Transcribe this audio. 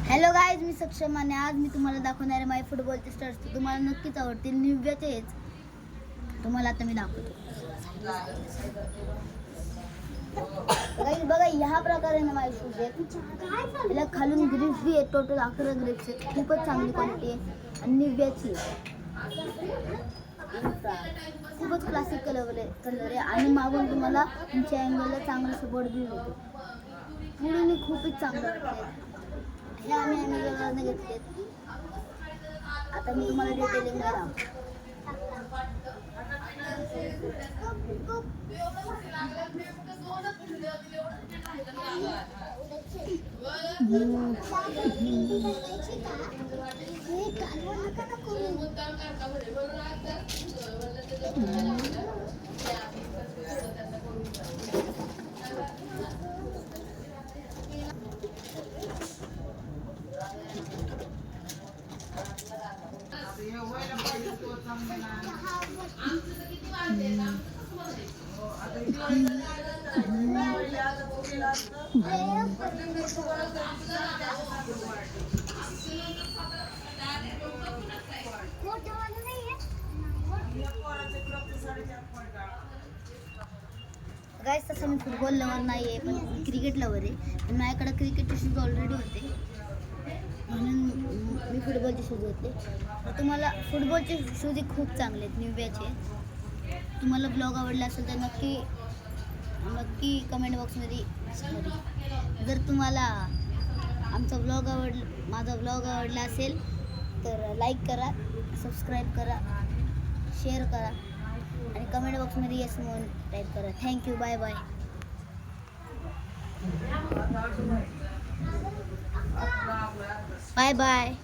Hello guys, मी सक्षम आणि आज मी तुम्हाला दाखवणार आहे माय फुटबॉलचे स्टार्स. तुम्हाला नक्कीच आवडतील. निव्याचेच तुम्हाला आता मी दाखवतो. गाईज बघा, ह्या प्रकारे ना माझे शूज आहेत. याला खालून ग्रिप्स बी आहेत, टोटल 11 ग्रिप्स आहेत. खूपच चांगली क्वालिटी आहे आणि निव्याची खूपच क्लासिक कलर आहे आणि मागून तुम्हाला तुमच्या अँगलला चांगला सपोर्ट बी होतो. पुढे खूपच चांगलं वाटते. हे आम्ही घेतलेत. आता मी तुम्हाला डिटेलिंग दाखवतो. गाईस, तसं मी फुटबॉल लवर नाही आहे, पण क्रिकेट लवर आहे. माझ्याकडे क्रिकेटचे शूज ऑलरेडी होते म्हणून मी फुटबॉलचे शूज घेतले. तुम्हाला फुटबॉलचे शूज खूप चांगले आहेत, निव्याचे. तुम्हाला ब्लॉग आवडला असेल तर नक्की कमेंट बॉक्समध्ये जर तुम्हाला माझा ब्लॉग आवडला असेल तर लाईक करा, सबस्क्राईब करा, शेअर करा आणि कमेंट बॉक्समध्ये येस म्हणून टाईप करा. Thank you. Bye bye. Bye bye.